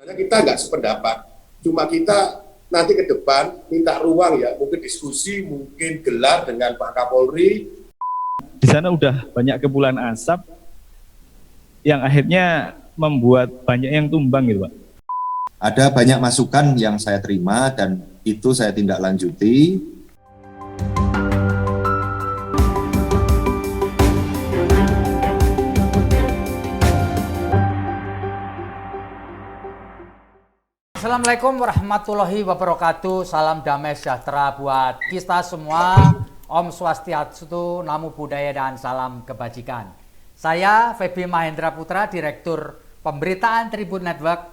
Kita nggak sependapat, cuma kita nanti ke depan minta ruang ya, mungkin diskusi, mungkin gelar dengan Pak Kapolri. Di sana udah banyak kepulan asap yang akhirnya membuat banyak yang tumbang gitu Pak. Ada banyak masukan yang saya terima dan itu saya tindak lanjuti. Assalamualaikum warahmatullahi wabarakatuh. Salam damai sejahtera buat kita semua. Om Swastiastu, Namo Buddhaya, dan salam kebajikan. Saya Feby Mahendra Putra, Direktur Pemberitaan Tribun Network.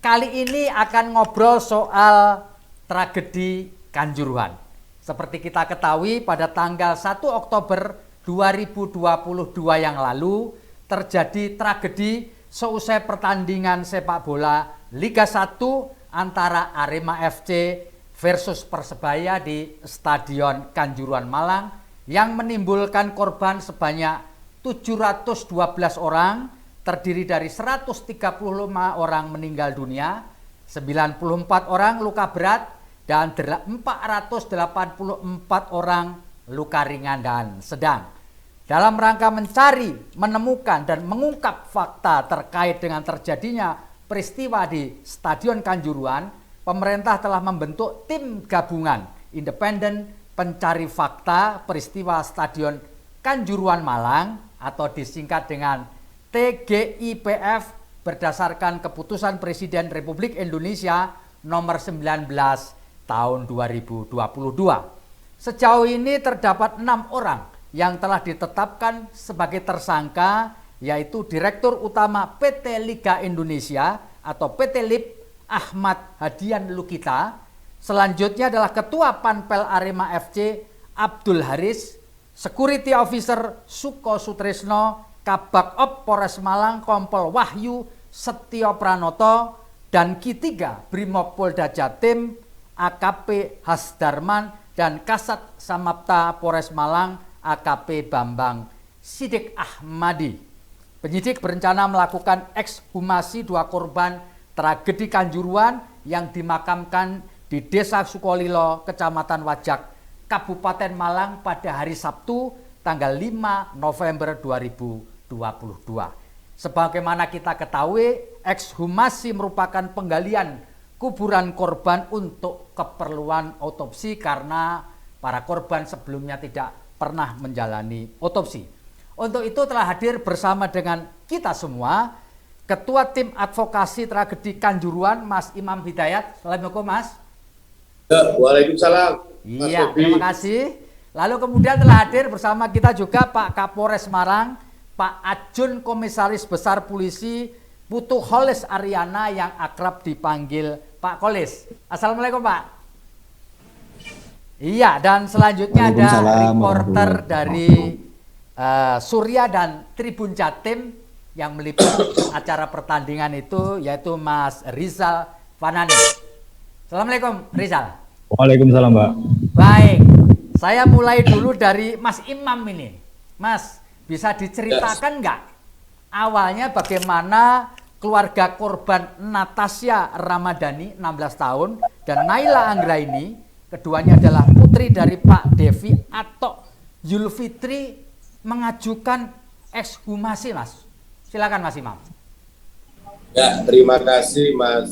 Kali ini akan ngobrol soal tragedi Kanjuruhan. Seperti kita ketahui, pada tanggal 1 Oktober 2022 yang lalu terjadi tragedi seusai pertandingan sepak bola Liga 1 antara Arema FC versus Persebaya di Stadion Kanjuruhan Malang yang menimbulkan korban sebanyak 712 orang, terdiri dari 135 orang meninggal dunia, 94 orang luka berat, dan 484 orang luka ringan dan sedang. Dalam rangka mencari, menemukan, dan mengungkap fakta terkait dengan terjadinya peristiwa di Stadion Kanjuruhan, pemerintah telah membentuk tim gabungan independen pencari fakta peristiwa Stadion Kanjuruhan Malang atau disingkat dengan TGIPF berdasarkan keputusan Presiden Republik Indonesia nomor 19 tahun 2022. Sejauh ini terdapat 6 orang yang telah ditetapkan sebagai tersangka, yaitu Direktur Utama PT Liga Indonesia atau PT LIP Ahmad Hadian Lukita. Selanjutnya adalah Ketua Panpel Arema FC Abdul Haris, Security Officer Suko Sutrisno, Kabak Op Polres Malang Kompol Wahyu Setio Pranoto, dan Ki-3 Brimob Polda Jatim AKP Hasdarman, dan Kasat Samapta Polres Malang AKP Bambang Sidik Ahmadi. Penyidik berencana melakukan ekshumasi 2 korban tragedi Kanjuruhan yang dimakamkan di Desa Sukolilo, Kecamatan Wajak, Kabupaten Malang pada hari Sabtu tanggal 5 November 2022. Sebagaimana kita ketahui, ekshumasi merupakan penggalian kuburan korban untuk keperluan otopsi karena para korban sebelumnya tidak pernah menjalani otopsi. Untuk itu telah hadir bersama dengan kita semua Ketua Tim Advokasi Tragedi Kanjuruhan, Mas Imam Hidayat. Assalamualaikum Mas. Waalaikumsalam. Iya, terima kasih. Lalu kemudian telah hadir bersama kita juga Pak Kapolres Malang, Pak Ajun Komisaris Besar Polisi Putu Kholis Aryana yang akrab dipanggil Pak Kholis. Assalamualaikum Pak. Iya, dan selanjutnya ada reporter dari Surya dan Tribun Jatim yang meliput acara pertandingan itu, yaitu Mas Rizal Fanani. Assalamualaikum Rizal. Waalaikumsalam Pak. Baik, saya mulai dulu dari Mas Imam ini. Mas, bisa diceritakan nggak awalnya bagaimana keluarga korban Natasha Ramadhani 16 tahun dan Naila Anggraini, keduanya adalah putri dari Pak Devi atau Zulfitri, mengajukan ekshumasi Mas? Silakan Mas Imam. Ya, terima kasih Mas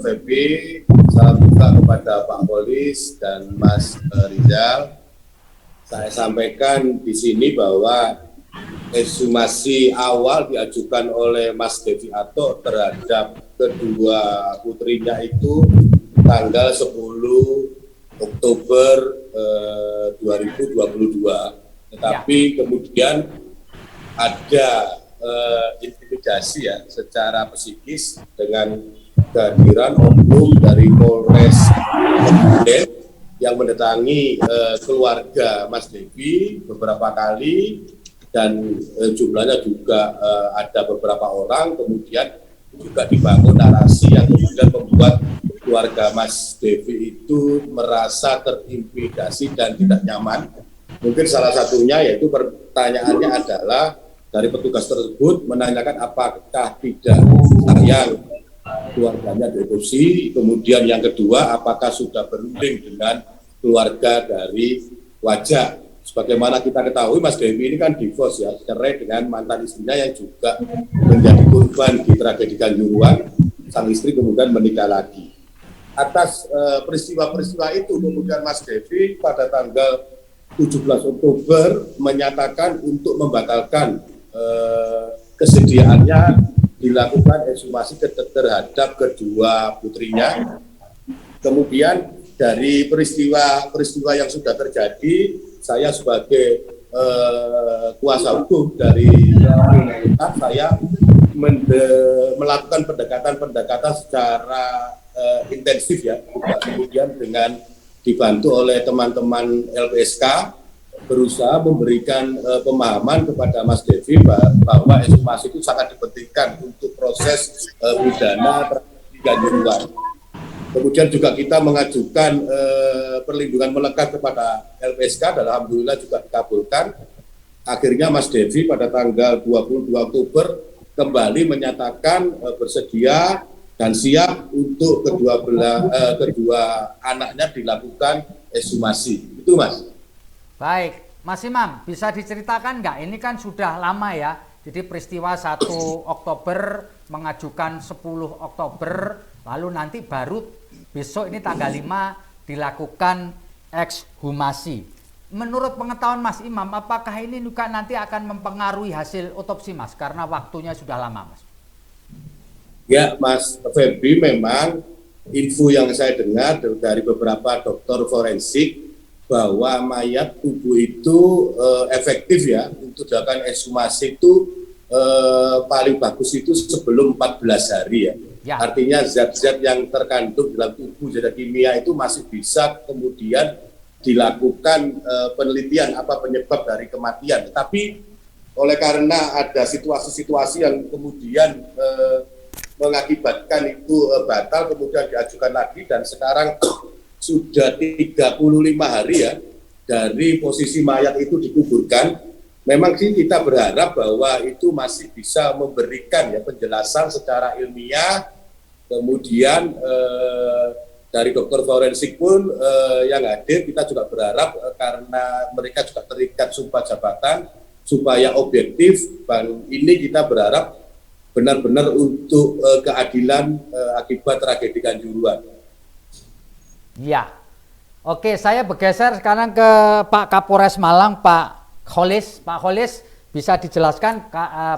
Feby. Salam juga kepada Pak Polis dan Mas Rizal. Saya sampaikan di sini bahwa ekshumasi awal diajukan oleh Mas Devi Ato terhadap kedua putrinya itu tanggal 10 Oktober 2022. Tetapi kemudian ada intimidasi ya secara psikis dengan kehadiran oknum dari Polres Kebumen yang mendatangi keluarga Mas Devi beberapa kali, dan jumlahnya juga ada beberapa orang. Kemudian juga dibangun narasi yang kemudian membuat keluarga Mas Devi itu merasa terintimidasi dan tidak nyaman. Mungkin salah satunya yaitu pertanyaannya adalah dari petugas tersebut menanyakan apakah tidak sayang keluarganya diotopsi. Kemudian yang kedua, apakah sudah berunding dengan keluarga dari Wajah. Sebagaimana kita ketahui, Mas Devi ini kan divorce ya, cerai dengan mantan istrinya yang juga menjadi korban di tragedi Kanjuruhan. Sang istri kemudian menikah lagi. Atas peristiwa-peristiwa itu kemudian Mas Devi pada tanggal 17 Oktober menyatakan untuk membatalkan kesediaannya dilakukan ekshumasi terhadap kedua putrinya. Kemudian dari peristiwa yang sudah terjadi, saya sebagai kuasa hukum dari pemerintah, saya melakukan pendekatan secara intensif ya, kemudian dengan dibantu oleh teman-teman LPSK berusaha memberikan pemahaman kepada Mas Devi bahwa ekshumasi itu sangat dipentingkan untuk proses pidana tragedi Kanjuruhan. Kemudian juga kita mengajukan perlindungan melekat kepada LPSK dan alhamdulillah juga dikabulkan. Akhirnya Mas Devi pada tanggal 22 Oktober kembali menyatakan bersedia dan siap untuk kedua anaknya dilakukan ekshumasi. Itu Mas. Baik, Mas Imam, bisa diceritakan nggak? Ini kan sudah lama ya. Jadi peristiwa 1 Oktober mengajukan 10 Oktober, lalu nanti baru besok ini tanggal 5 dilakukan ekshumasi. Menurut pengetahuan Mas Imam, apakah ini juga nanti akan mempengaruhi hasil otopsi Mas? Karena waktunya sudah lama Mas. Ya Mas Febri, memang info yang saya dengar dari beberapa dokter forensik bahwa mayat tubuh itu efektif ya untuk dilakukan ekshumasi itu paling bagus itu sebelum 14 hari ya. Artinya zat-zat yang terkandung dalam tubuh zat kimia itu masih bisa kemudian dilakukan penelitian apa penyebab dari kematian. Tapi oleh karena ada situasi-situasi yang kemudian mengakibatkan itu batal, kemudian diajukan lagi dan sekarang sudah 35 hari ya dari posisi mayat itu dikuburkan. Memang sih kita berharap bahwa itu masih bisa memberikan ya penjelasan secara ilmiah. Kemudian dari dokter forensik pun yang hadir kita juga berharap karena mereka juga terikat sumpah jabatan supaya objektif. Dan ini kita berharap benar-benar untuk keadilan akibat tragedi Kanjuruhan. Ya, oke, saya bergeser sekarang ke Pak Kapolres Malang, Pak Kholis. Pak Kholis, bisa dijelaskan,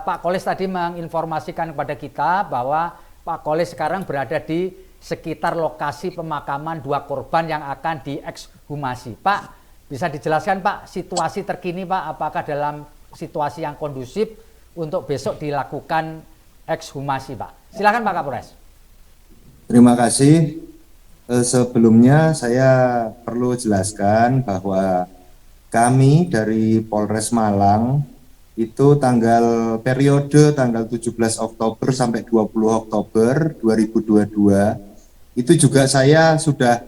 Pak Kholis tadi menginformasikan kepada kita bahwa Pak Kholis sekarang berada di sekitar lokasi pemakaman 2 korban yang akan diekshumasi. Pak, bisa dijelaskan Pak situasi terkini Pak, apakah dalam situasi yang kondusif untuk besok dilakukan ekshumasi Pak? Silakan Pak Kapolres. Terima kasih. Sebelumnya saya perlu jelaskan bahwa kami dari Polres Malang itu periode tanggal 17 Oktober sampai 20 Oktober 2022 itu juga saya sudah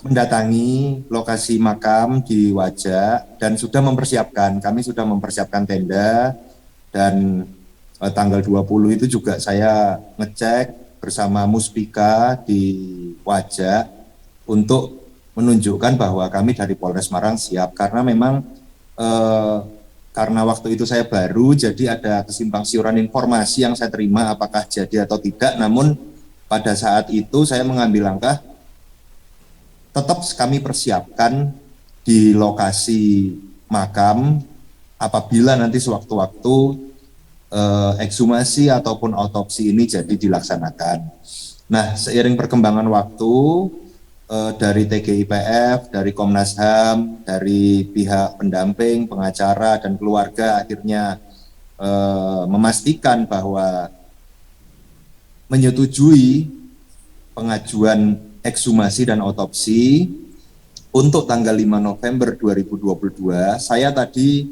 mendatangi lokasi makam di Wajak dan sudah kami sudah mempersiapkan tenda, dan tanggal 20 itu juga saya ngecek bersama Muspika di Wajak untuk menunjukkan bahwa kami dari Polres Malang siap, karena memang karena waktu itu saya baru, jadi ada kesimpang siuran informasi yang saya terima apakah jadi atau tidak. Namun pada saat itu saya mengambil langkah tetap kami persiapkan di lokasi makam apabila nanti sewaktu-waktu ekshumasi ataupun autopsi ini jadi dilaksanakan. Nah, seiring perkembangan waktu dari TGIPF, dari Komnas HAM, dari pihak pendamping, pengacara, dan keluarga akhirnya memastikan bahwa menyetujui pengajuan ekshumasi dan autopsi untuk tanggal 5 November 2022. Saya tadi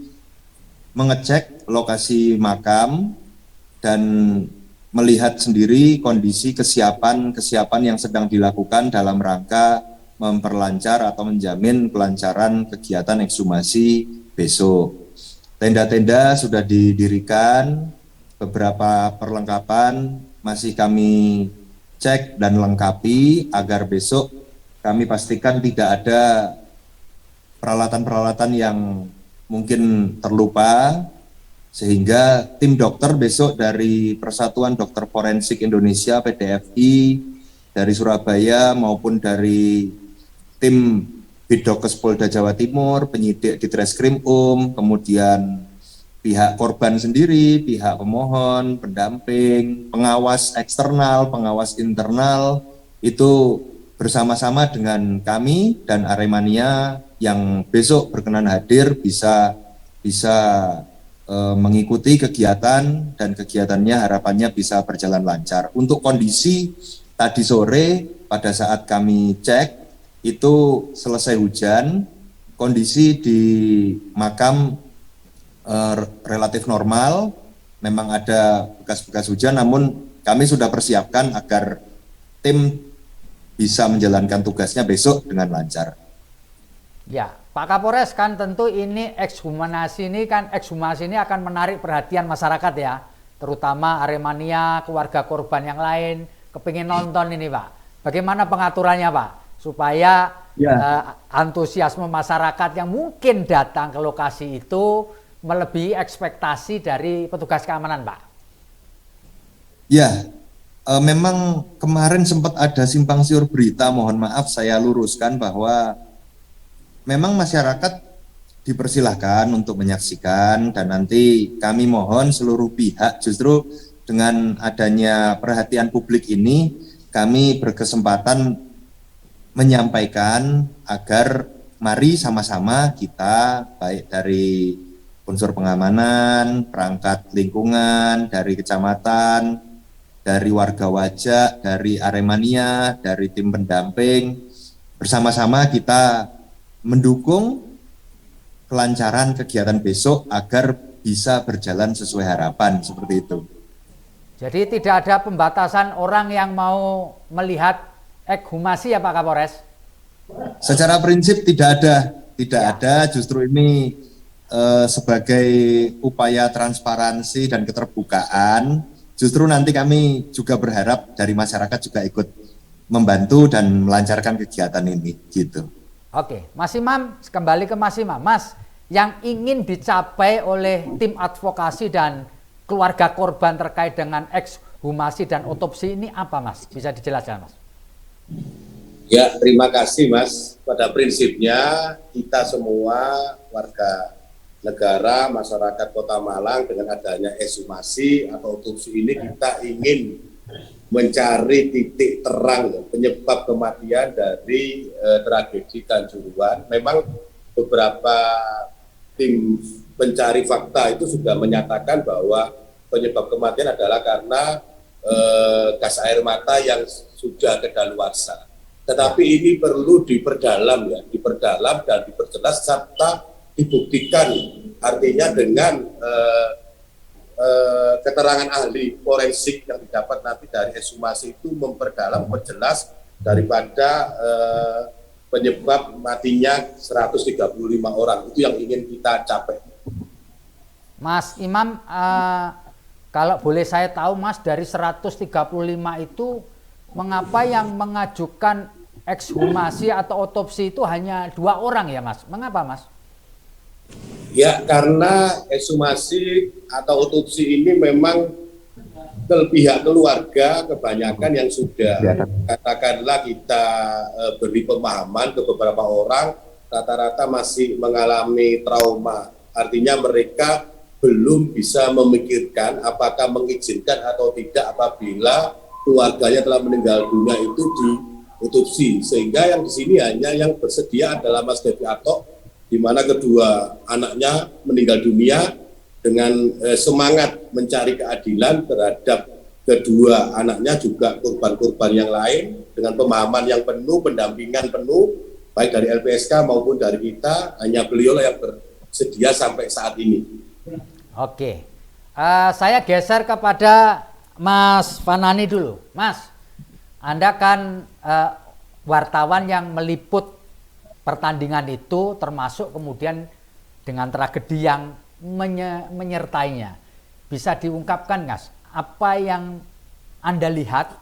mengecek lokasi makam dan melihat sendiri kondisi kesiapan yang sedang dilakukan dalam rangka memperlancar atau menjamin kelancaran kegiatan ekshumasi besok. Tenda-tenda sudah didirikan, beberapa perlengkapan masih kami cek dan lengkapi agar besok kami pastikan tidak ada peralatan-peralatan yang mungkin terlupa, sehingga tim dokter besok dari Persatuan Dokter Forensik Indonesia PDFI dari Surabaya maupun dari tim Bidokes Polda Jawa Timur, penyidik di Treskrim kemudian pihak korban sendiri, pihak pemohon, pendamping, pengawas eksternal, pengawas internal, itu bersama-sama dengan kami dan Aremania yang besok berkenan hadir bisa mengikuti kegiatan, dan kegiatannya harapannya bisa berjalan lancar. Untuk kondisi tadi sore pada saat kami cek itu selesai hujan, kondisi di makam relatif normal, memang ada bekas-bekas hujan, namun kami sudah persiapkan agar tim bisa menjalankan tugasnya besok dengan lancar. Ya, Pak Kapolres, kan tentu ini ekshumasi ini akan menarik perhatian masyarakat ya, terutama Aremania, keluarga korban yang lain, kepingin nonton ini Pak. Bagaimana pengaturannya Pak, supaya antusiasme masyarakat yang mungkin datang ke lokasi itu melebihi ekspektasi dari petugas keamanan Pak? Ya, memang kemarin sempat ada simpang siur berita, mohon maaf saya luruskan bahwa memang masyarakat dipersilahkan untuk menyaksikan, dan nanti kami mohon seluruh pihak justru dengan adanya perhatian publik ini kami berkesempatan menyampaikan agar mari sama-sama kita baik dari unsur pengamanan, perangkat lingkungan, dari kecamatan, dari warga wajak, dari Aremania, dari tim pendamping, bersama-sama kita mendukung kelancaran kegiatan besok agar bisa berjalan sesuai harapan, seperti itu. Jadi tidak ada pembatasan orang yang mau melihat ekshumasi ya Pak Kapolres? Secara prinsip tidak ada, justru ini sebagai upaya transparansi dan keterbukaan. Justru nanti kami juga berharap dari masyarakat juga ikut membantu dan melancarkan kegiatan ini, gitu. Oke, Mas Imam, kembali ke Mas Imam. Mas, yang ingin dicapai oleh tim advokasi dan keluarga korban terkait dengan ekshumasi dan otopsi ini apa Mas? Bisa dijelaskan Mas? Ya, terima kasih Mas. Pada prinsipnya kita semua warga negara, masyarakat Kota Malang dengan adanya ekshumasi atau otopsi ini kita ingin mencari titik terang penyebab kematian dari tragedi Kanjuruhan. Memang beberapa tim pencari fakta itu sudah menyatakan bahwa penyebab kematian adalah karena gas air mata yang sudah kedaluarsa. Tetapi ini perlu diperdalam dan diperjelas serta dibuktikan, artinya dengan keterangan ahli forensik yang didapat nanti dari ekshumasi itu memperdalam, memperjelas daripada penyebab matinya 135 orang. Itu yang ingin kita capai. Mas Imam, kalau boleh saya tahu Mas, dari 135 itu mengapa yang mengajukan ekshumasi atau otopsi itu hanya 2 orang ya Mas? Mengapa Mas? Ya, karena ekshumasi atau otopsi ini memang pihak keluarga kebanyakan yang sudah katakanlah kita beri pemahaman ke beberapa orang, rata-rata masih mengalami trauma. Artinya mereka belum bisa memikirkan apakah mengizinkan atau tidak apabila keluarganya telah meninggal dunia itu diotopsi. Sehingga yang di sini hanya yang bersedia adalah Mas Devi Atok, di mana kedua anaknya meninggal dunia dengan semangat mencari keadilan terhadap kedua anaknya, juga korban-korban yang lain dengan pemahaman yang penuh, pendampingan penuh baik dari LPSK maupun dari kita. Hanya beliau yang bersedia sampai saat ini. Oke, saya geser kepada Mas Fanani dulu. Mas, Anda kan wartawan yang meliput pertandingan itu, termasuk kemudian dengan tragedi yang menyertainya. Bisa diungkapkan Mas, apa yang Anda lihat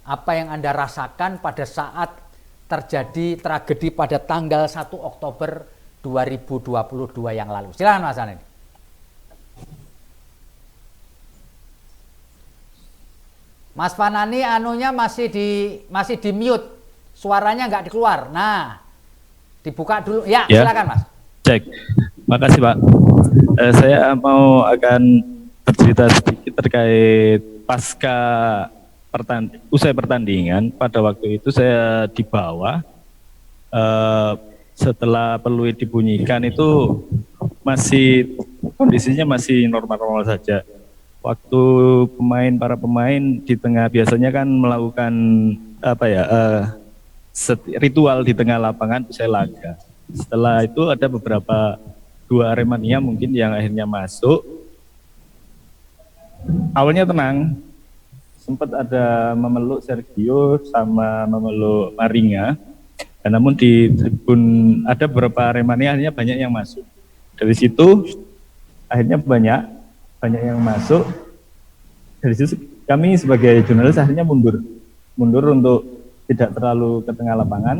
apa yang Anda rasakan pada saat terjadi tragedi pada tanggal 1 Oktober 2022 yang lalu. Silakan Mas Anin. Mas Fanani anunya masih di mute, suaranya nggak dikeluar. Nah, dibuka dulu. Ya, silakan Mas. Cek. Makasih Pak. Saya mau akan bercerita sedikit terkait usai pertandingan. Pada waktu itu saya di bawah. Setelah peluit dibunyikan itu kondisinya masih normal-normal saja. Waktu para pemain di tengah biasanya kan melakukan ritual di tengah lapangan usai laga. Setelah itu ada dua Aremania mungkin yang akhirnya masuk. Awalnya tenang, sempat ada memeluk Sergio sama memeluk Maringa. Namun di tribun ada beberapa Aremania akhirnya banyak yang masuk. Dari situ akhirnya banyak yang masuk. Dari situ kami sebagai jurnalis akhirnya mundur untuk tidak terlalu ke tengah lapangan.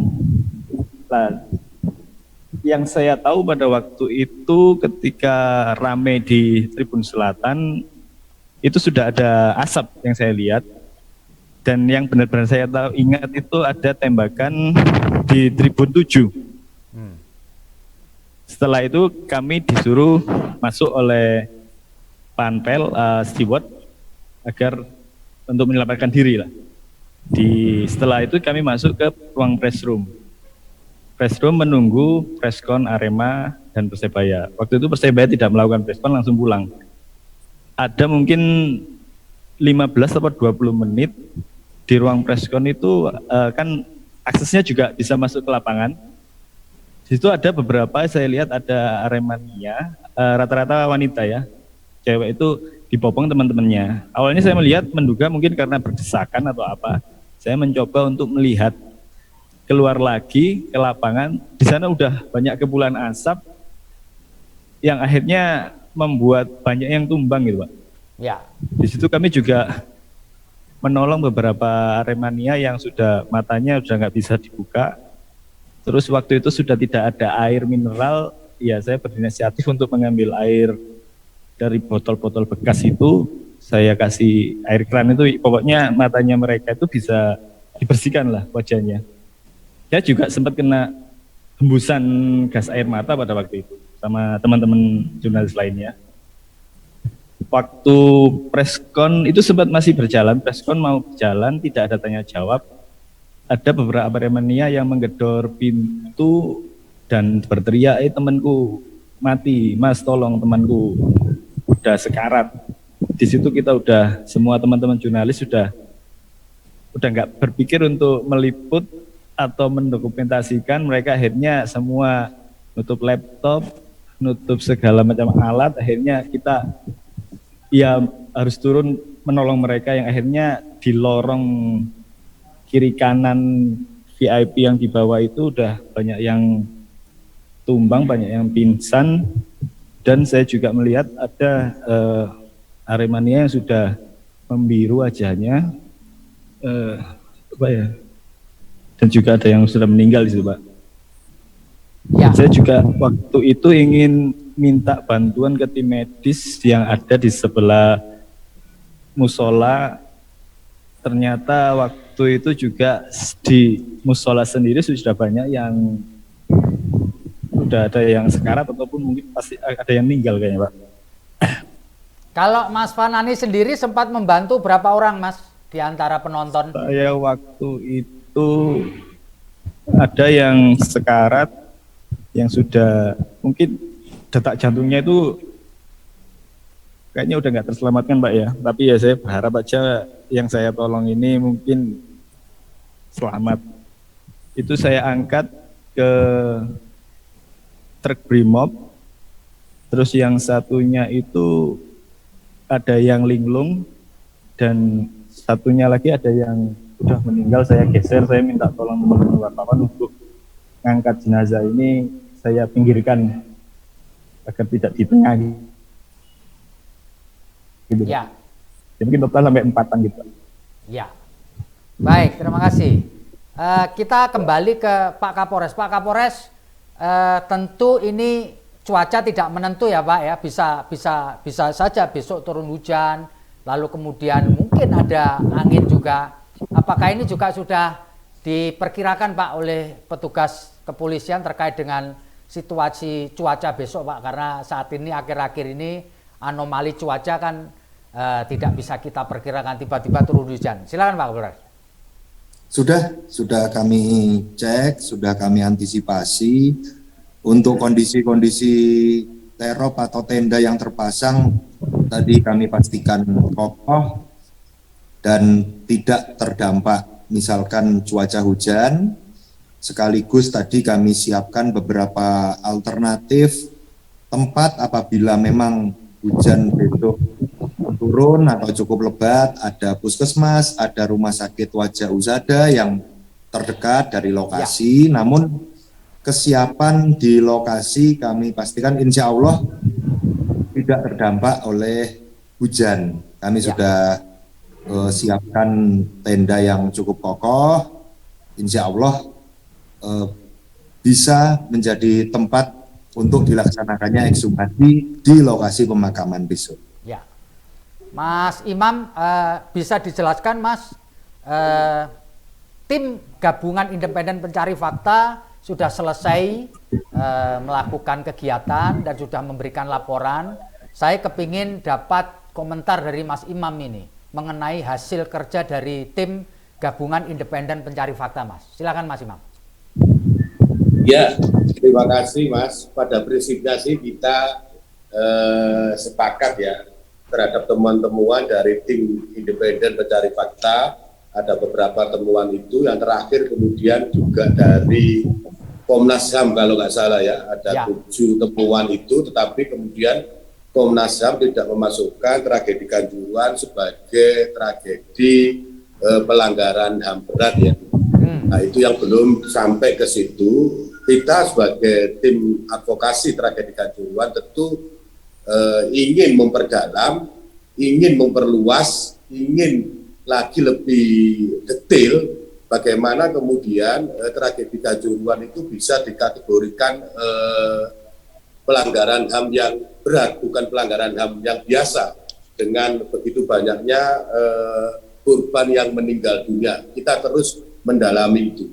Nah, yang saya tahu pada waktu itu ketika rame di Tribun Selatan itu sudah ada asap yang saya lihat, dan yang benar-benar saya ingat itu ada tembakan di Tribun 7. Setelah itu kami disuruh masuk oleh panpel steward agar untuk menyelamatkan diri lah. Setelah itu kami masuk ke ruang press room menunggu preskon Arema dan Persebaya. Waktu itu Persebaya tidak melakukan preskon, langsung pulang. Ada mungkin 15 atau 20 menit di ruang preskon itu kan aksesnya juga bisa masuk ke lapangan. Di situ ada beberapa, saya lihat ada Aremania, rata-rata wanita ya. Cewek itu dibopong teman-temannya. Awalnya saya menduga mungkin karena berdesakan atau apa. Saya mencoba untuk melihat keluar lagi ke lapangan. Di sana udah banyak kepulan asap yang akhirnya membuat banyak yang tumbang gitu Pak. Ya. Di situ kami juga menolong beberapa Aremania yang matanya sudah nggak bisa dibuka. Terus waktu itu sudah tidak ada air mineral, ya saya berinisiatif untuk mengambil air dari botol-botol bekas itu, saya kasih air keran itu, pokoknya matanya mereka itu bisa dibersihkan lah wajahnya. Saya juga sempat kena hembusan gas air mata pada waktu itu sama teman-teman jurnalis lainnya. Waktu preskon itu sempat masih berjalan, preskon mau berjalan, tidak ada tanya jawab. Ada beberapa Aremania yang menggedor pintu dan berteriak, temanku mati, mas tolong temanku, udah sekarat. Di situ kita semua teman-teman jurnalis sudah nggak berpikir untuk meliput atau mendokumentasikan. Mereka akhirnya semua nutup laptop, nutup segala macam alat. Akhirnya kita ya harus turun menolong mereka yang akhirnya di lorong kiri kanan VIP yang di bawah itu udah banyak yang tumbang, banyak yang pingsan. Dan saya juga melihat ada Aremania yang sudah membiru wajahnya, dan juga ada yang sudah meninggal di situ Pak. Ya. Saya juga waktu itu ingin minta bantuan ke tim medis yang ada di sebelah musola. Ternyata waktu itu juga di musola sendiri sudah banyak yang udah ada yang sekarat ataupun mungkin pasti ada yang meninggal kayaknya Pak. Kalau Mas Fanani sendiri sempat membantu berapa orang Mas di antara penonton? Saya waktu itu ada yang sekarat, yang sudah mungkin detak jantungnya itu kayaknya udah nggak terselamatkan Pak ya. Tapi ya saya berharap aja yang saya tolong ini mungkin selamat. Itu saya angkat ke truk Brimob, terus yang satunya itu ada yang linglung, dan satunya lagi ada yang udah meninggal. Saya geser, saya minta tolong teman-teman wartawan untuk ngangkat jenazah ini, saya pinggirkan agar tidak di tengah gitu. Ya. Ya mungkin total sampai 4 gitu. Ya. Baik, terima kasih. Kita kembali ke Pak Kapolres. Pak Kapolres, tentu ini cuaca tidak menentu ya Pak ya, bisa saja besok turun hujan, lalu kemudian mungkin ada angin juga. Apakah ini juga sudah diperkirakan Pak oleh petugas kepolisian terkait dengan situasi cuaca besok Pak? Karena saat ini akhir-akhir ini anomali cuaca kan tidak bisa kita perkirakan, tiba-tiba turun hujan. Silakan Pak Kapolres. Sudah kami cek, sudah kami antisipasi untuk kondisi-kondisi terop atau tenda yang terpasang. Tadi kami pastikan kokoh dan tidak terdampak misalkan cuaca hujan. Sekaligus tadi kami siapkan beberapa alternatif tempat apabila memang hujan besok turun atau cukup lebat, ada puskesmas, ada rumah sakit Wajah Husada yang terdekat dari lokasi. Ya. Namun kesiapan di lokasi kami pastikan insya Allah tidak terdampak oleh hujan. Kami sudah siapkan tenda yang cukup kokoh, insya Allah bisa menjadi tempat untuk dilaksanakannya ekshumasi di lokasi pemakaman besok. Ya, Mas Imam, bisa dijelaskan Mas, tim gabungan independen pencari fakta sudah selesai melakukan kegiatan dan sudah memberikan laporan. Saya kepingin dapat komentar dari Mas Imam ini mengenai hasil kerja dari tim gabungan independen pencari fakta, Mas. Silakan Mas Imam. Ya, terima kasih Mas. Pada prinsipnya sih kita sepakat ya terhadap temuan-temuan dari tim independen pencari fakta. Ada beberapa temuan itu, yang terakhir kemudian juga dari Komnas HAM kalau nggak salah ya, ada 7 temuan itu, tetapi kemudian Komnas HAM tidak memasukkan tragedi Kanjuruhan sebagai tragedi pelanggaran HAM berat ya. Nah itu yang belum sampai ke situ. Kita sebagai tim advokasi tragedi Kanjuruhan tentu ingin memperdalam, ingin memperluas, ingin lagi lebih detail bagaimana kemudian tragedi Kanjuruhan itu bisa dikategorikan pelanggaran HAM yang berat, bukan pelanggaran HAM yang biasa dengan begitu banyaknya korban yang meninggal dunia. Kita terus mendalami itu.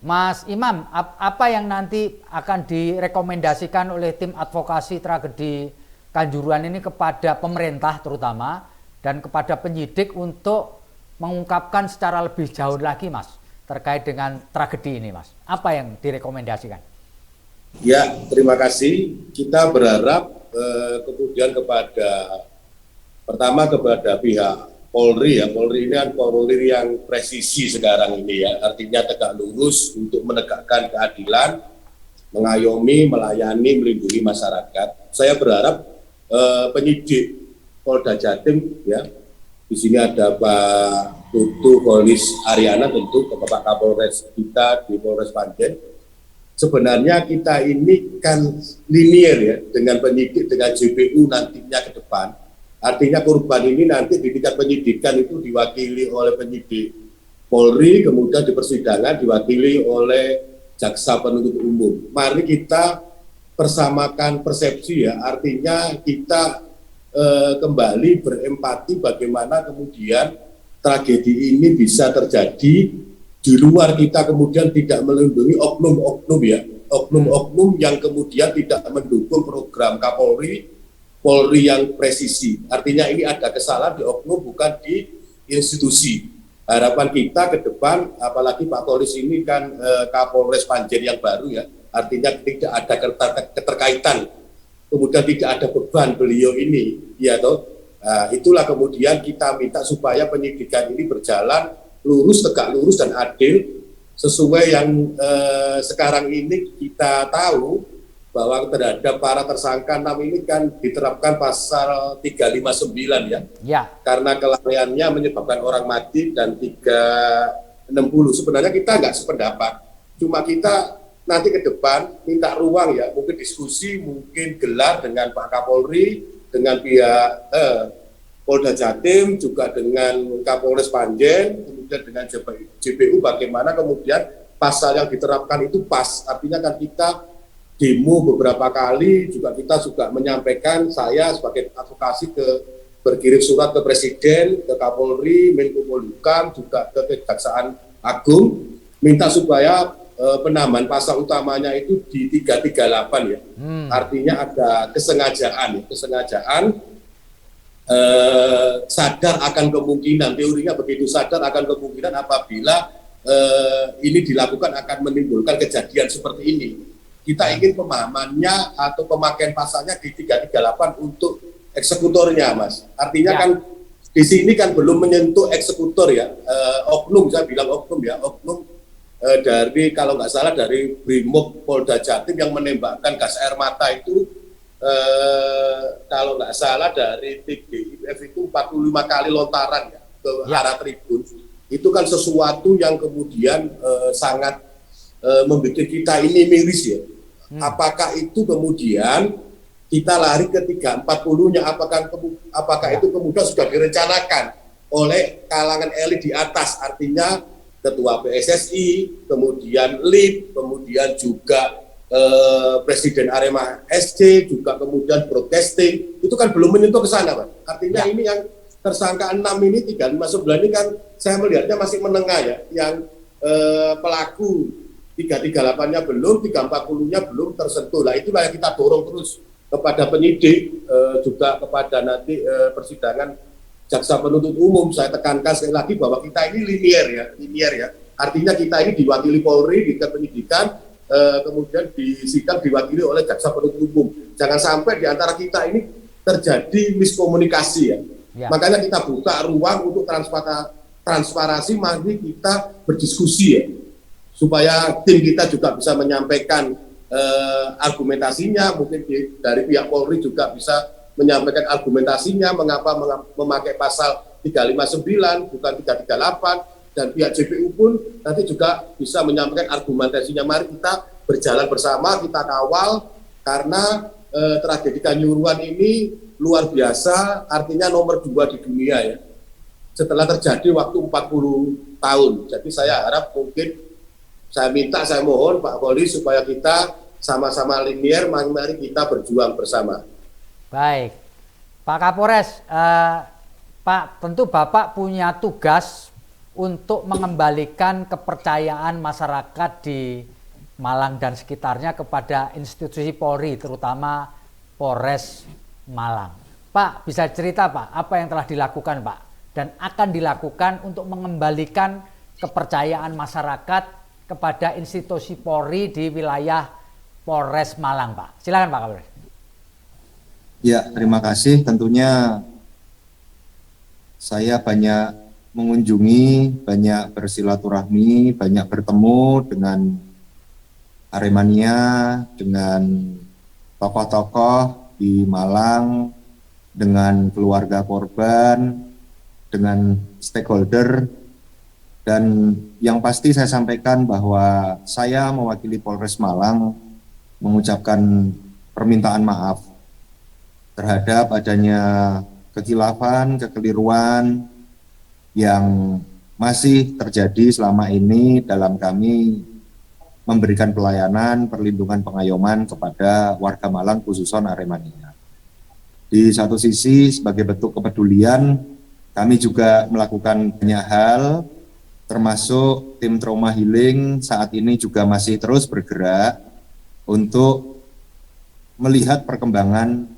Mas Imam, apa yang nanti akan direkomendasikan oleh tim advokasi tragedi Kanjuruhan ini kepada pemerintah terutama dan kepada penyidik untuk mengungkapkan secara lebih jauh lagi Mas terkait dengan tragedi ini Mas? Apa yang direkomendasikan? Ya, terima kasih. Kita berharap kemudian pertama kepada pihak Polri ya, Polri ini kan Polri yang presisi sekarang ini ya, artinya tegak lurus untuk menegakkan keadilan, mengayomi, melayani, melindungi masyarakat. Saya berharap penyidik Polda Jatim ya, di sini ada Pak Putu Polis Ariana tentu, Bapak Kapolres kita di Polres Panjen. Sebenarnya kita ini kan linier ya dengan penyidik, dengan JPU nantinya ke depan. Artinya korban ini nanti di tingkat penyidikan itu diwakili oleh penyidik Polri, kemudian di persidangan diwakili oleh jaksa penuntut umum. Mari kita persamakan persepsi ya, artinya kita kembali berempati bagaimana kemudian tragedi ini bisa terjadi di luar kita kemudian tidak melindungi oknum-oknum ya, oknum-oknum yang kemudian tidak mendukung program Kapolri, Polri yang presisi. Artinya ini ada kesalahan di oknum bukan di institusi. Harapan kita ke depan, apalagi Pak Polis ini kan Kapolres Panjen yang baru ya, artinya tidak ada keterkaitan, kemudian tidak ada beban beliau ini, ya toh. Itulah kemudian kita minta supaya penyidikan ini berjalan lurus, tegak lurus dan adil sesuai yang sekarang ini kita tahu bahwa terhadap para tersangka 6 ini kan diterapkan pasal 359 ya. Ya. Karena kelalaiannya menyebabkan orang mati dan 360. Sebenarnya kita nggak sependapat. Cuma kita nanti ke depan minta ruang ya, mungkin diskusi, mungkin gelar dengan Pak Kapolri, dengan pihak Polda Jatim, juga dengan Kapolres Panjen, kemudian dengan JPU, bagaimana kemudian pasal yang diterapkan itu pas. Artinya kan kita demo beberapa kali, juga kita juga menyampaikan, saya sebagai advokasi berkirim surat ke Presiden, ke Kapolri, Menko Polhukam, juga ke Kejaksaan Agung, minta supaya penambahan pasal utamanya itu di 338 ya. Artinya ada kesengajaan sadar akan kemungkinan, teorinya begitu, sadar akan kemungkinan apabila ini dilakukan akan menimbulkan kejadian seperti ini. Kita ingin pemahamannya atau pemakaian pasalnya di 338 untuk eksekutornya, Mas. Artinya kan di sini kan belum menyentuh eksekutor ya, oknum, saya bilang oknum ya, oknum dari, kalau nggak salah, dari Brimob Polda Jatim yang menembakkan gas air mata itu, kalau nggak salah dari TGIF itu 45 kali lontaran ya, ke arah tribun. Itu kan sesuatu yang kemudian sangat membuat kita ini miris ya. Apakah itu kemudian kita lari ke 340-nya, apakah itu kemudian sudah direncanakan oleh kalangan elit di atas, artinya Ketua PSSI, kemudian LIP, kemudian juga Presiden Arema SC, juga kemudian broadcasting, itu kan belum menyentuh ke sana, Pak. Artinya ini yang tersangka 6 ini, 359 ini kan saya melihatnya masih menengah ya, yang pelaku 338-nya belum, 340-nya belum tersentuh. Nah, itulah yang kita dorong terus kepada penyidik, juga kepada nanti persidangan jaksa penuntut umum. Saya tekankan sekali lagi bahwa kita ini linier ya. Artinya kita ini diwakili Polri di penyidikan, kemudian di sidang diwakili oleh jaksa penuntut umum. Jangan sampai di antara kita ini terjadi miskomunikasi ya. Makanya kita buka ruang untuk transparansi, mari kita berdiskusi ya, supaya tim kita juga bisa menyampaikan argumentasinya, mungkin dari pihak Polri juga bisa menyampaikan argumentasinya, mengapa memakai pasal 359 bukan 338, dan pihak JPU pun nanti juga bisa menyampaikan argumentasinya. Mari kita berjalan bersama, kita kawal, karena tragedi Kanjuruhan ini luar biasa, artinya nomor 2 di dunia ya, setelah terjadi waktu 40 tahun. Jadi saya harap, mungkin saya mohon Pak Polri supaya kita sama-sama linier, mari kita berjuang bersama. Baik, Pak Kapolres, Pak, tentu Bapak punya tugas untuk mengembalikan kepercayaan masyarakat di Malang dan sekitarnya kepada institusi Polri, terutama Polres Malang. Pak, bisa cerita Pak, apa yang telah dilakukan Pak, dan akan dilakukan untuk mengembalikan kepercayaan masyarakat kepada institusi Polri di wilayah Polres Malang, Pak. Silakan Pak Kapolres. Ya, terima kasih. Tentunya saya banyak mengunjungi, banyak bersilaturahmi, banyak bertemu dengan Aremania, dengan tokoh-tokoh di Malang, dengan keluarga korban, dengan stakeholder, dan yang pasti saya sampaikan bahwa saya mewakili Polres Malang mengucapkan permintaan maaf terhadap adanya kekhilafan, kekeliruan yang masih terjadi selama ini dalam kami memberikan pelayanan, perlindungan, pengayoman kepada warga Malang, khususnya Aremania. Di satu sisi, sebagai bentuk kepedulian, kami juga melakukan banyak hal, termasuk tim trauma healing saat ini juga masih terus bergerak untuk melihat perkembangan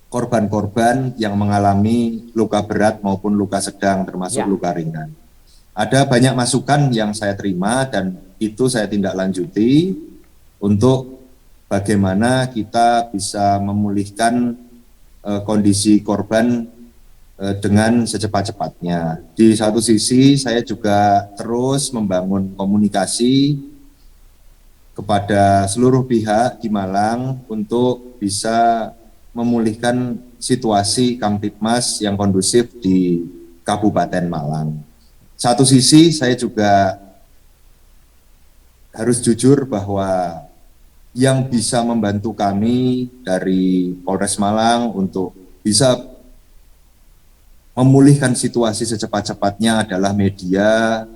korban-korban yang mengalami luka berat maupun luka sedang, termasuk luka ringan. Ada banyak masukan yang saya terima dan itu saya tindak lanjuti untuk bagaimana kita bisa memulihkan kondisi korban dengan secepat-cepatnya. Di satu sisi saya juga terus membangun komunikasi kepada seluruh pihak di Malang untuk bisa memulihkan situasi Kamtibmas yang kondusif di Kabupaten Malang. Satu sisi saya juga harus jujur bahwa yang bisa membantu kami dari Polres Malang untuk bisa memulihkan situasi secepat-cepatnya adalah media,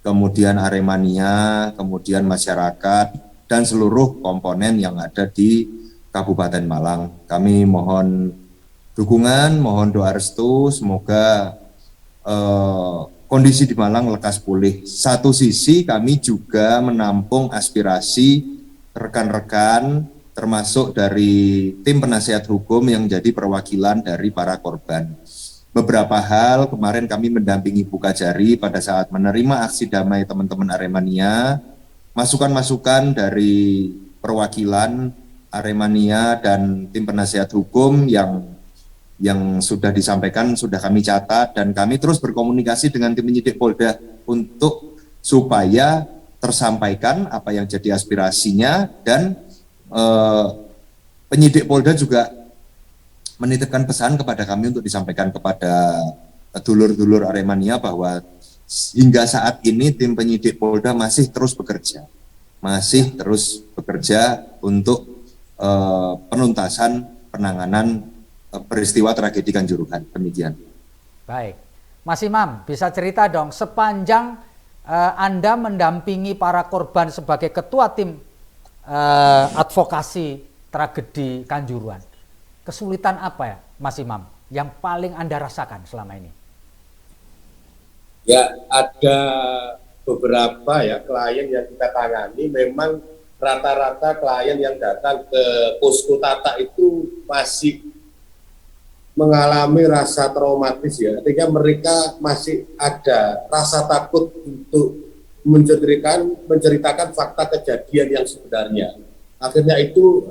kemudian Aremania, kemudian masyarakat, dan seluruh komponen yang ada di Kabupaten Malang. Kami mohon dukungan, mohon doa restu, semoga kondisi di Malang lekas pulih. Satu sisi kami juga menampung aspirasi rekan-rekan, termasuk dari tim penasihat hukum yang jadi perwakilan dari para korban. Beberapa hal kemarin kami mendampingi Buka Jari pada saat menerima aksi damai teman-teman Aremania, masukan-masukan dari perwakilan Aremania dan tim penasihat hukum yang sudah disampaikan sudah kami catat, dan kami terus berkomunikasi dengan tim penyidik Polda untuk supaya tersampaikan apa yang jadi aspirasinya, dan penyidik Polda juga menitipkan pesan kepada kami untuk disampaikan kepada dulur-dulur Aremania bahwa hingga saat ini tim penyidik Polda masih terus bekerja untuk penuntasan penanganan peristiwa tragedi Kanjuruhan. Demikian. Baik, Mas Imam, bisa cerita dong sepanjang Anda mendampingi para korban sebagai ketua tim advokasi tragedi Kanjuruhan. Kesulitan apa ya, Mas Imam, yang paling Anda rasakan selama ini? Ya, ada beberapa ya klien yang kita tangani, memang rata-rata klien yang datang ke posko Tata itu masih mengalami rasa traumatis ya. Artinya mereka masih ada rasa takut untuk menceritakan fakta kejadian yang sebenarnya. Akhirnya itu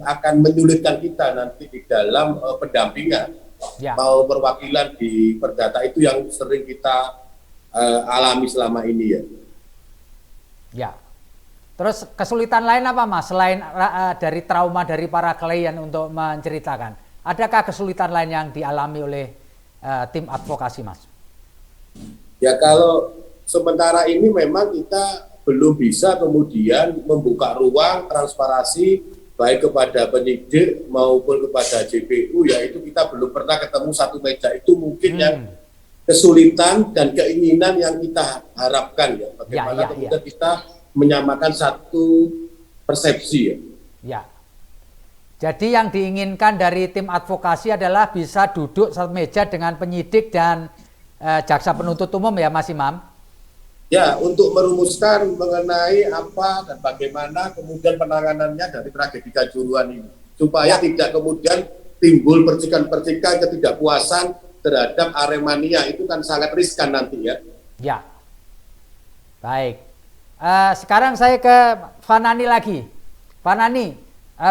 akan menyulitkan kita nanti di dalam pendampingan. Ya. Mau perwakilan di Perdata itu yang sering kita alami selama ini ya. Ya. Terus kesulitan lain apa, Mas? Selain dari trauma dari para klien untuk menceritakan, adakah kesulitan lain yang dialami oleh tim advokasi, Mas? Ya, kalau sementara ini memang kita belum bisa kemudian membuka ruang transparansi baik kepada penyidik maupun kepada JPU, yaitu kita belum pernah ketemu satu meja. Itu mungkin yang kesulitan dan keinginan yang kita harapkan ya, bagaimana kemudian kita menyamakan satu persepsi ya. Ya. Jadi yang diinginkan dari tim advokasi adalah bisa duduk satu meja dengan penyidik dan jaksa penuntut umum ya, Mas Imam? Ya, untuk merumuskan mengenai apa dan bagaimana kemudian penanganannya dari tragedi Kanjuruhan ini, supaya tidak kemudian timbul percikan-percikan ketidakpuasan terhadap Aremania, itu kan sangat riskan nanti ya. Ya. Baik. Sekarang saya ke Fanani lagi. Fanani,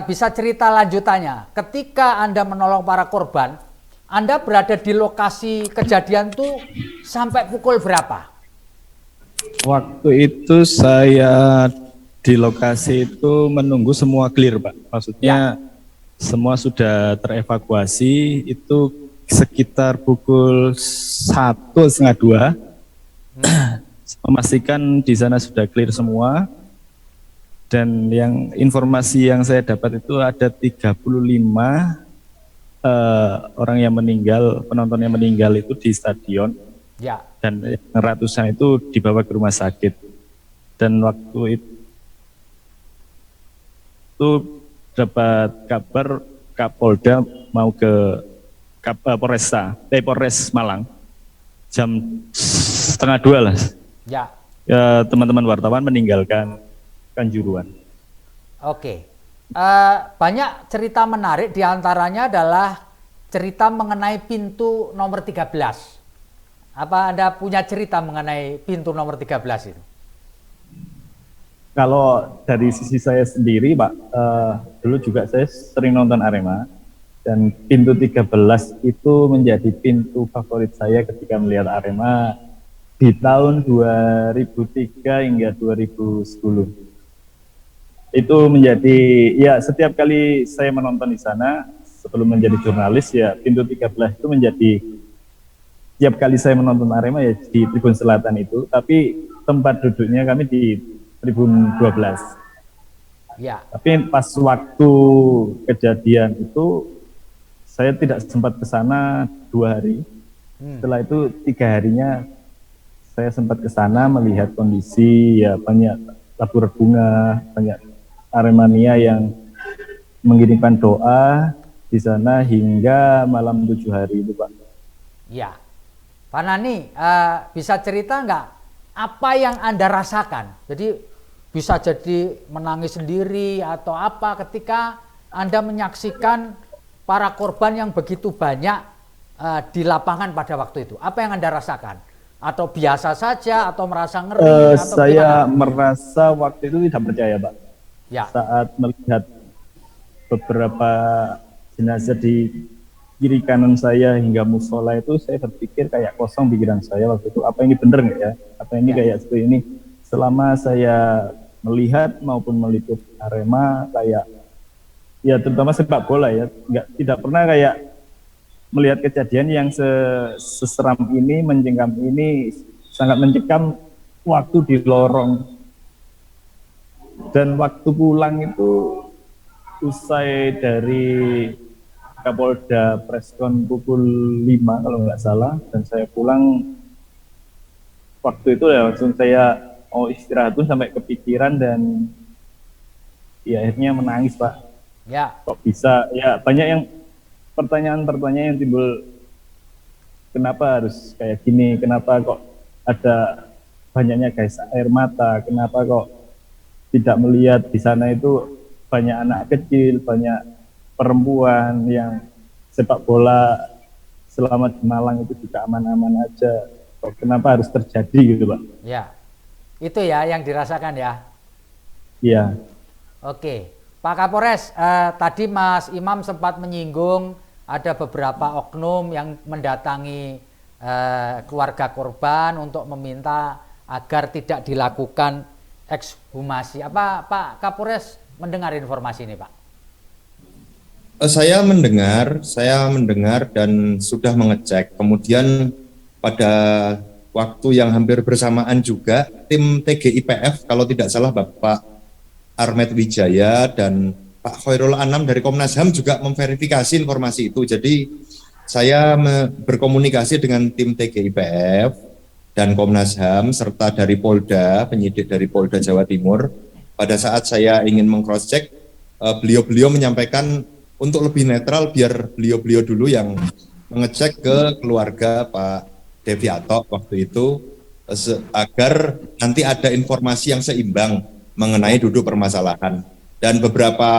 bisa cerita lanjutannya. Ketika Anda menolong para korban, Anda berada di lokasi kejadian tuh sampai pukul berapa? Waktu itu saya di lokasi itu menunggu semua clear, Pak. Maksudnya semua sudah terevakuasi, itu sekitar pukul 1:30. Memastikan di sana sudah clear semua. Dan yang informasi yang saya dapat itu ada 35 orang yang meninggal, penonton yang meninggal itu di stadion. Ya. Dan ratusan itu dibawa ke rumah sakit. Dan waktu itu dapat kabar Kapolda mau ke Polres Malang jam 1:30 lah. Ya. Teman-teman wartawan meninggalkan Kanjuruhan. Oke. Banyak cerita menarik, diantaranya adalah cerita mengenai pintu nomor 13. Apa Anda punya cerita mengenai pintu nomor 13 itu? Kalau dari sisi saya sendiri, Pak, dulu juga saya sering nonton Arema, dan pintu 13 itu menjadi pintu favorit saya ketika melihat Arema di tahun 2003 hingga 2010. Itu menjadi, ya setiap kali saya menonton di sana, sebelum menjadi jurnalis, ya pintu 13 itu menjadi, setiap kali saya menonton Arema ya di Tribun Selatan itu, tapi tempat duduknya kami di Tribun 12. Ya. Tapi pas waktu kejadian itu, saya tidak sempat ke sana 2 hari, Setelah itu 3 harinya saya sempat ke sana melihat kondisi, ya banyak tabur bunga, banyak Aremania yang mengirimkan doa di sana hingga malam 7 hari itu, Pak. Ya, Pak Nani, bisa cerita nggak apa yang Anda rasakan? Jadi bisa jadi menangis sendiri atau apa ketika Anda menyaksikan para korban yang begitu banyak di lapangan pada waktu itu. Apa yang Anda rasakan? Atau biasa saja atau merasa ngeri? Atau saya gimana? merasa waktu itu tidak percaya, Pak. Ya, Saat melihat beberapa jenazah di kiri kanan saya hingga musola itu, saya berpikir kayak kosong pikiran saya waktu itu. Apa ini benar nggak ya? Apa ini kayak seperti ini? Selama saya melihat maupun meliput Arema, kayak ya terutama sepak bola ya, tidak pernah kayak melihat kejadian yang seseram ini, mencengkam ini, sangat mencekam waktu di lorong. Dan waktu pulang itu usai dari Kapolda Preskon pukul 5 kalau nggak salah, dan saya pulang waktu itu ya langsung saya mau istirahat pun sampai kepikiran dan ya akhirnya menangis, Pak. ya, Kok bisa, ya banyak yang pertanyaan-pertanyaan yang timbul, kenapa harus kayak gini, kenapa kok ada banyaknya gas air mata, kenapa kok tidak melihat di sana itu banyak anak kecil, banyak perempuan yang sepak bola selama di Malang itu juga aman-aman aja, kok kenapa harus terjadi gitu, Pak. ya. Itu ya yang dirasakan ya. Iya. Oke, Pak Kapolres, tadi Mas Imam sempat menyinggung ada beberapa oknum yang mendatangi keluarga korban untuk meminta agar tidak dilakukan ekshumasi. Apa Pak Kapolres mendengar informasi ini, Pak? Saya mendengar dan sudah mengecek. Kemudian pada waktu yang hampir bersamaan juga tim TGIPF, kalau tidak salah Bapak Armet Wijaya dan Pak Khairul Anam dari Komnas HAM juga memverifikasi informasi itu. Jadi saya berkomunikasi dengan tim TGIPF dan Komnas HAM serta dari Polda, penyidik dari Polda Jawa Timur. Pada saat saya ingin meng-cross check, beliau-beliau menyampaikan untuk lebih netral biar beliau-beliau dulu yang mengecek ke keluarga Pak Deviato waktu itu agar nanti ada informasi yang seimbang mengenai duduk permasalahan. Dan beberapa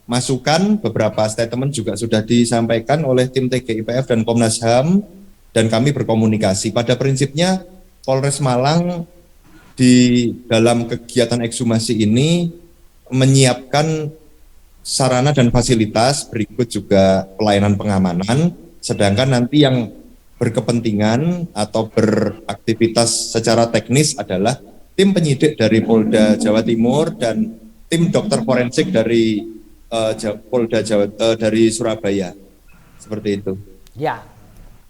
masukan, beberapa statement juga sudah disampaikan oleh tim TGIPF dan Komnas HAM, dan kami berkomunikasi. Pada prinsipnya Polres Malang di dalam kegiatan ekshumasi ini menyiapkan sarana dan fasilitas, berikut juga pelayanan pengamanan, sedangkan nanti yang berkepentingan atau beraktivitas secara teknis adalah tim penyidik dari Polda Jawa Timur dan tim dokter forensik dari Polda dari Surabaya, seperti itu. Ya,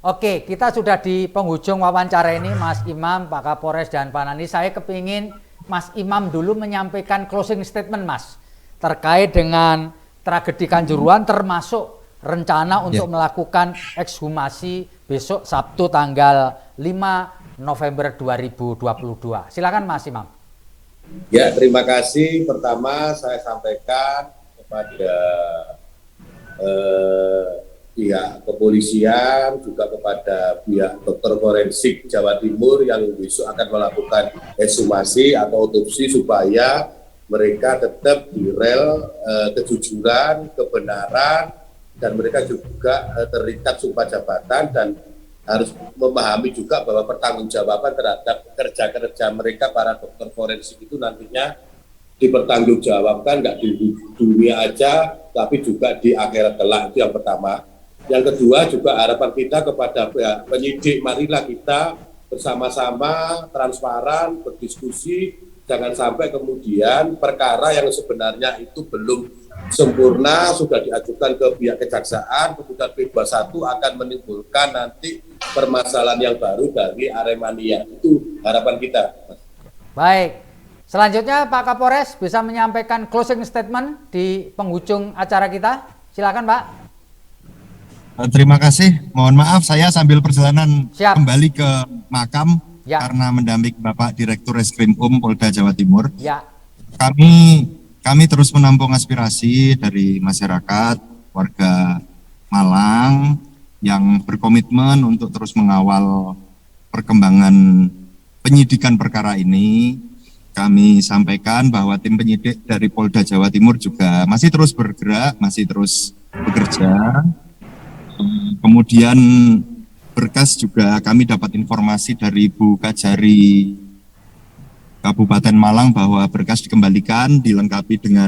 oke, kita sudah di penghujung wawancara ini, Mas Imam, Pak Kapolres dan Pak Nani. Saya kepingin Mas Imam dulu menyampaikan closing statement, Mas, terkait dengan tragedi Kanjuruhan, termasuk rencana untuk melakukan ekshumasi besok Sabtu tanggal 5 November 2022. Silakan Mas Imam. Ya, terima kasih. Pertama saya sampaikan kepada pihak kepolisian, juga kepada pihak dokter forensik Jawa Timur yang besok akan melakukan ekshumasi atau otopsi supaya mereka tetap di rel kejujuran, kebenaran, dan mereka juga terikat sumpah jabatan dan harus memahami juga bahwa pertanggungjawaban terhadap kerja-kerja mereka para dokter forensik itu nantinya dipertanggungjawabkan nggak di dunia aja, tapi juga di akhirat kelak. Itu yang pertama. Yang kedua juga harapan kita kepada penyidik, marilah kita bersama-sama transparan, berdiskusi, jangan sampai kemudian perkara yang sebenarnya itu belum sempurna sudah diajukan ke pihak kejaksaan, kemudian P21 akan menimbulkan nanti permasalahan yang baru dari Aremania. Itu harapan kita. Baik, selanjutnya Pak Kapolres bisa menyampaikan closing statement di penghujung acara kita. Silakan Pak. Terima kasih. Mohon maaf saya sambil perjalanan Siap. kembali ke makam Ya. karena mendampingi Bapak Direktur Reskrim Polda Jawa Timur. Ya. Kami terus menampung aspirasi dari masyarakat, warga Malang yang berkomitmen untuk terus mengawal perkembangan penyidikan perkara ini. Kami sampaikan bahwa tim penyidik dari Polda Jawa Timur juga masih terus bergerak, masih terus bekerja. Kemudian berkas juga kami dapat informasi dari Bu Kajari Kabupaten Malang bahwa berkas dikembalikan dilengkapi dengan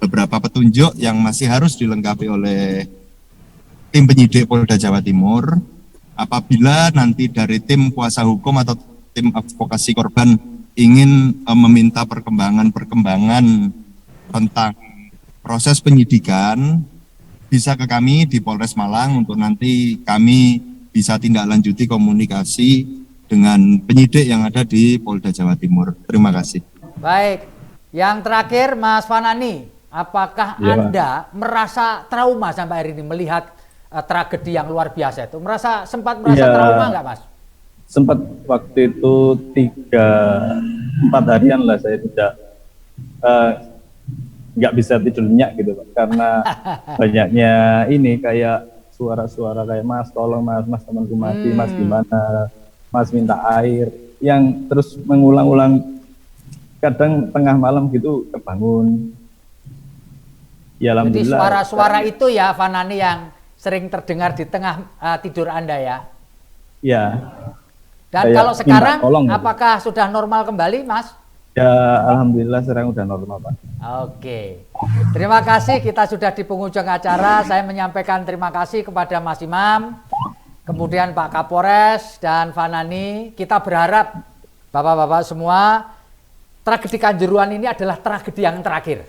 beberapa petunjuk yang masih harus dilengkapi oleh tim penyidik Polda Jawa Timur. Apabila nanti dari tim kuasa hukum atau tim advokasi korban ingin meminta perkembangan tentang proses penyidikan, bisa ke kami di Polres Malang untuk nanti kami bisa tindak lanjuti komunikasi dengan penyidik yang ada di Polda Jawa Timur. Terima kasih. Baik, yang terakhir Mas Fanani, apakah Ya, Anda merasa trauma sampai hari ini melihat tragedi yang luar biasa itu? Sempat merasa Ya. trauma nggak, Mas? Sempat waktu itu 3-4 harian lah saya nggak bisa tidur nyenyak gitu Pak, karena banyaknya ini kayak suara-suara kayak Mas tolong Mas temanku mati, Mas gimana, Mas minta air, yang terus mengulang-ulang, kadang tengah malam gitu kebangun. Ya Jadi alhamdulillah. suara-suara itu ya Fanani yang sering terdengar di tengah tidur Anda ya? Ya. Dan Kayak kalau minta sekarang tolong gitu. apakah sudah normal kembali, Mas? Ya alhamdulillah sekarang udah normal Pak. Oke, terima kasih, kita sudah di penghujung acara. Saya menyampaikan terima kasih kepada Mas Imam, kemudian Pak Kapolres dan Fanani. Kita berharap Bapak-bapak semua, tragedi Kanjuruhan ini adalah tragedi yang terakhir.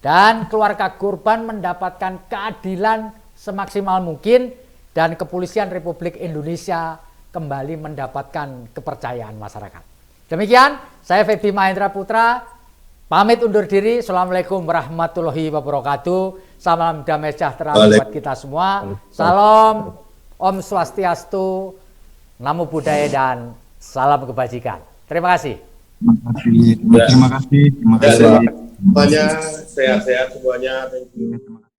Dan keluarga korban mendapatkan keadilan semaksimal mungkin dan Kepolisian Republik Indonesia kembali mendapatkan kepercayaan masyarakat. Demikian, saya Feby Mahendra Putra, pamit undur diri. Assalamualaikum warahmatullahi wabarakatuh. Salam damai sejahtera buat kita semua. Salam, Om Swastiastu, Namo Buddhaya, dan salam kebajikan. Terima kasih. Terima kasih. Semuanya sehat-sehat semuanya. Thank you.